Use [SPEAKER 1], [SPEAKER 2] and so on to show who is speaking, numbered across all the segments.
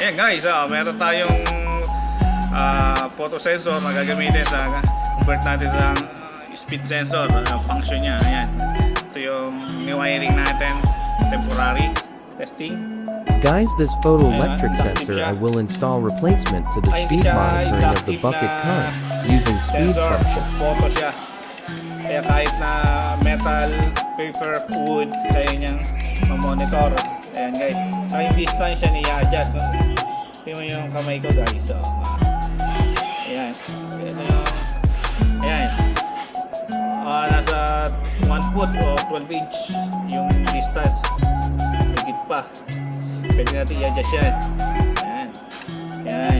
[SPEAKER 1] Ayan guys, meron tayong photo sensor na gagamitin sa convert natin sa speed sensor, function niya. Ayan. Ito yung wiring natin, temporary testing.
[SPEAKER 2] Guys, this photoelectric sensor I will install replacement to the speed monitoring of the bucket current using speed
[SPEAKER 1] sensor,
[SPEAKER 2] function.
[SPEAKER 1] photo siya. Kaya kahit na metal, paper, wood, kaya niyang ma-monitor. Ayan guys. Yung distance siya niya-adjust. No? Tingnan mo yung kamay ko guys. So, ayan. Ayan. Nasa 1 foot o 12 inch yung distance. Higit pa. Pwede natin i-adjust yan. Ayan. Ayan.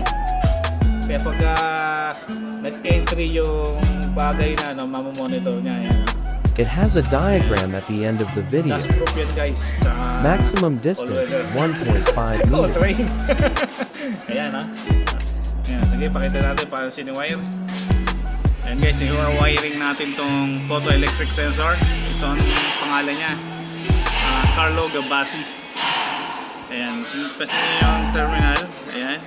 [SPEAKER 1] Kaya pagka nag-entry yung bagay na mamamonitor niya. Ayan.
[SPEAKER 2] It has a diagram at the end of the video.
[SPEAKER 1] That's proof yan guys.
[SPEAKER 2] Maximum distance 1.5 meters.
[SPEAKER 1] Ayan ha. Ayan, sige, pakita natin para sini-wire. Ayan guys, i-wiring natin tong photoelectric sensor. Ito ang pangalan niya. Carlo Gabasi. Ayan, press nyo yung terminal. Ayan.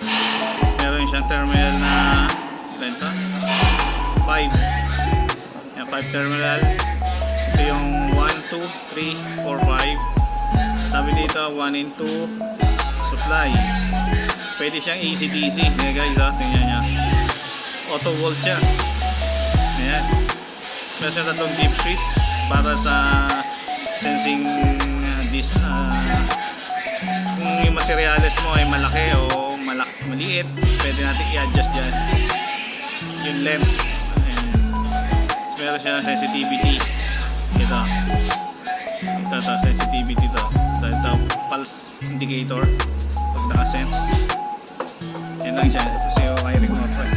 [SPEAKER 1] Meron siyang terminal na ito? 5. Ayan, 5 terminal. Ito yung 1, 2, 3, 4, 5. Sabi dito 1 and 2 supply. Pwede siyang AC/DC. Ayan guys, tingnan niya. Auto volt siya. Ayan. Meron siya tatlong deep switch para sa sensing kung yung materials mo ay malaki o maliit, pwede natin i-adjust dyan yung length. Ayan. Meron siya sensitivity. Ito sensitivity to. Ito pulse indicator pag naka-sense. Yan lang siya. Ito yung wiring motor.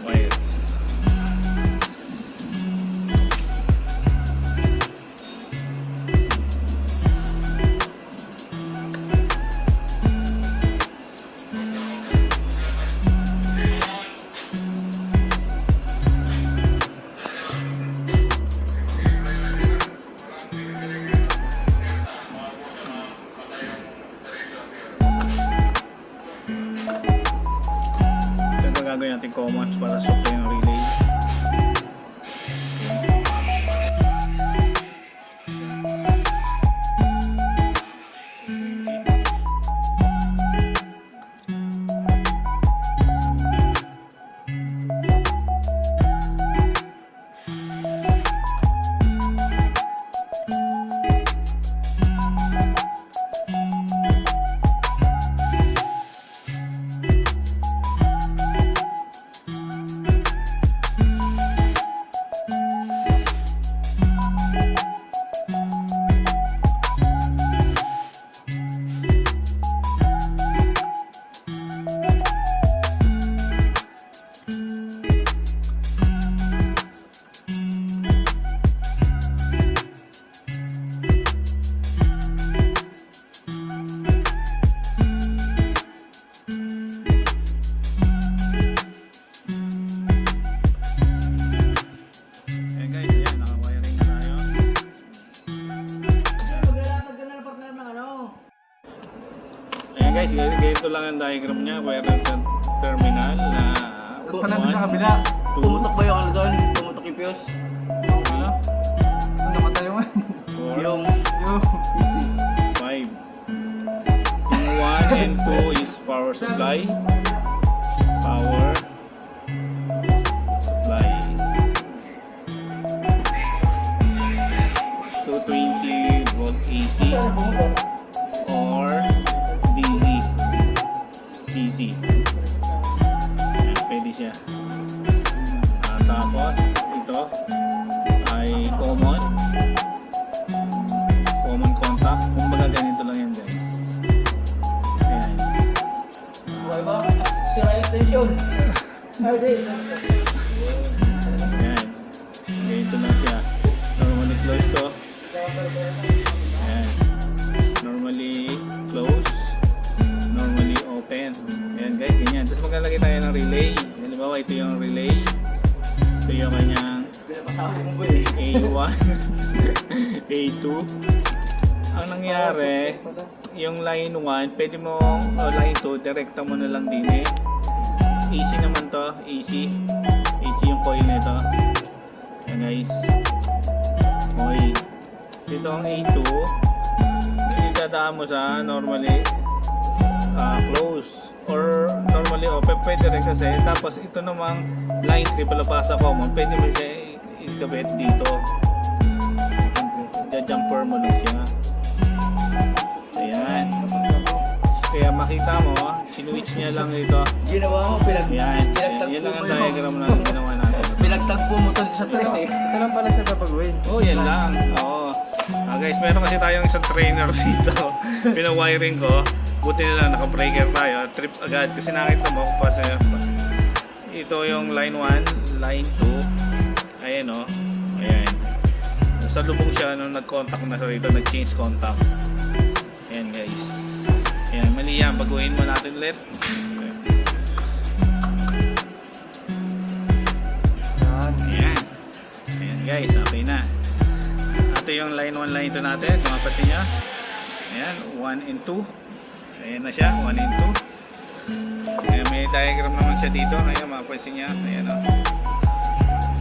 [SPEAKER 1] Wire. Gagawin natin commands para supply yung relay. Ayan guys, ganito lang ang diagram niya. Meron sa terminal na
[SPEAKER 3] Panandun sa kabila. Pumutok ba yung ano doon? Pumutok yung fuse?
[SPEAKER 1] Ano?
[SPEAKER 3] Ano namatay yung
[SPEAKER 1] Yung
[SPEAKER 3] PC.
[SPEAKER 1] 5. Yung 1 and 2 is power supply. Power supply. 220 volt AC or DC. Ayan, pwede siya. Tapos ito ay common contact. Kumbaga ganito lang yan guys. Ayan.
[SPEAKER 3] Buhay ba? Sira yung tension.
[SPEAKER 1] Ayan. Ganito lang siya. Normally close to. Ayan. Normally close. Normally open. Ayan guys, ganyan. Tapos maglalagay tayo ng relay. Halimbawa, ito yung relay. Ito yung kanyang
[SPEAKER 3] Pinapasahog mo ba eh?
[SPEAKER 1] A1, A2, ang nangyari, yung line 1, pwede mo, line 2, direkta mo na lang din eh. Easy naman to, easy. Easy yung coil nito. Yan guys. Coil. So ito ang A2. Idadaan mo sa normally close. Or normally open, pwede rin kasi. Tapos ito namang line 3 palabasa common, pwede mo siya ikabit dito. Jumper mo lang siya. Ayan. Kaya makita mo, sinwitch niya lang dito.
[SPEAKER 3] Ginawa mo,
[SPEAKER 1] Yan.
[SPEAKER 3] pinagtagpo
[SPEAKER 1] Yan lang ang
[SPEAKER 3] mo yun.
[SPEAKER 1] diagram na ginawa natin.
[SPEAKER 3] Pinagtagpo mo to sa tres eh.
[SPEAKER 4] Ito lang pala sa papagawin.
[SPEAKER 1] Oh, yan lang. Oo. Guys, meron kasi tayong isang trainer dito. Pinawiring ko. Buti na lang, naka-breaker tayo. Trip agad. Kasi nakita mo, kasi ito yung line 1, line 2. Ayan o. Ayan. Sa lubong siya nung nag-contact na siya dito, nag-change contact. Ayan guys. Ayan, mali yan. Baguhin mo natin ulit. Ayan. Ayan guys, okay na. Ito yung line 1, line 2 natin. Kung mapasin nyo. Ayan, 1 and 2. Ayan na siya, 1 and 2. Ayan, may diagram naman siya dito. Ayan, mapasin nyo. Ayan o.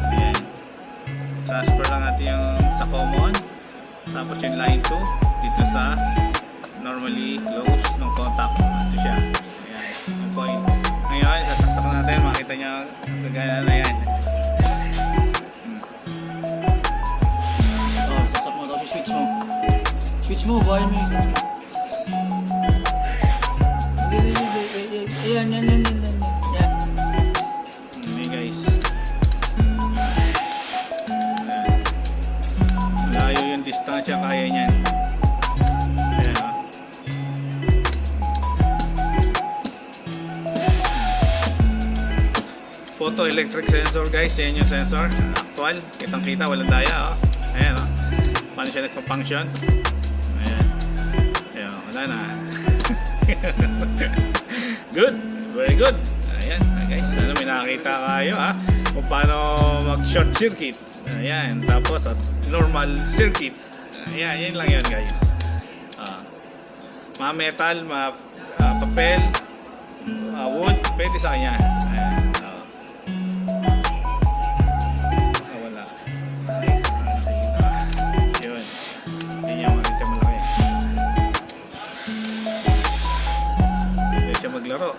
[SPEAKER 1] Ayan. Transfer lang natin yung sa common. Tapos yung line 2 dito sa normally close ng contact. Ito siya. Ayan, yung coin. Ngayon, sasaksak natin. Makita nyo, gagana na yan.
[SPEAKER 3] Oh, sasak mo tapos switch mo. Switch mo, buhayin mo yun. Ayan, yan.
[SPEAKER 1] Okay guys. Layo yung distansya, kaya niyan. Ayan o. Photoelectric sensor guys, yan yung sensor. Actual, kitang kita, walang daya o. Ayan o. Paano siya nagpa-function? Ayan. Ayan, wala na. Good, very good. Ayan guys, sana may nakakita kayo ha kung paano mag short circuit. Ayan, tapos at normal circuit. Ayan, yan lang yun guys. Mga metal, mga papel, wood, pwede sa kanya. Ayan. Wala. Yun. Hindi niya makita malaki. Pwede siya maglaro.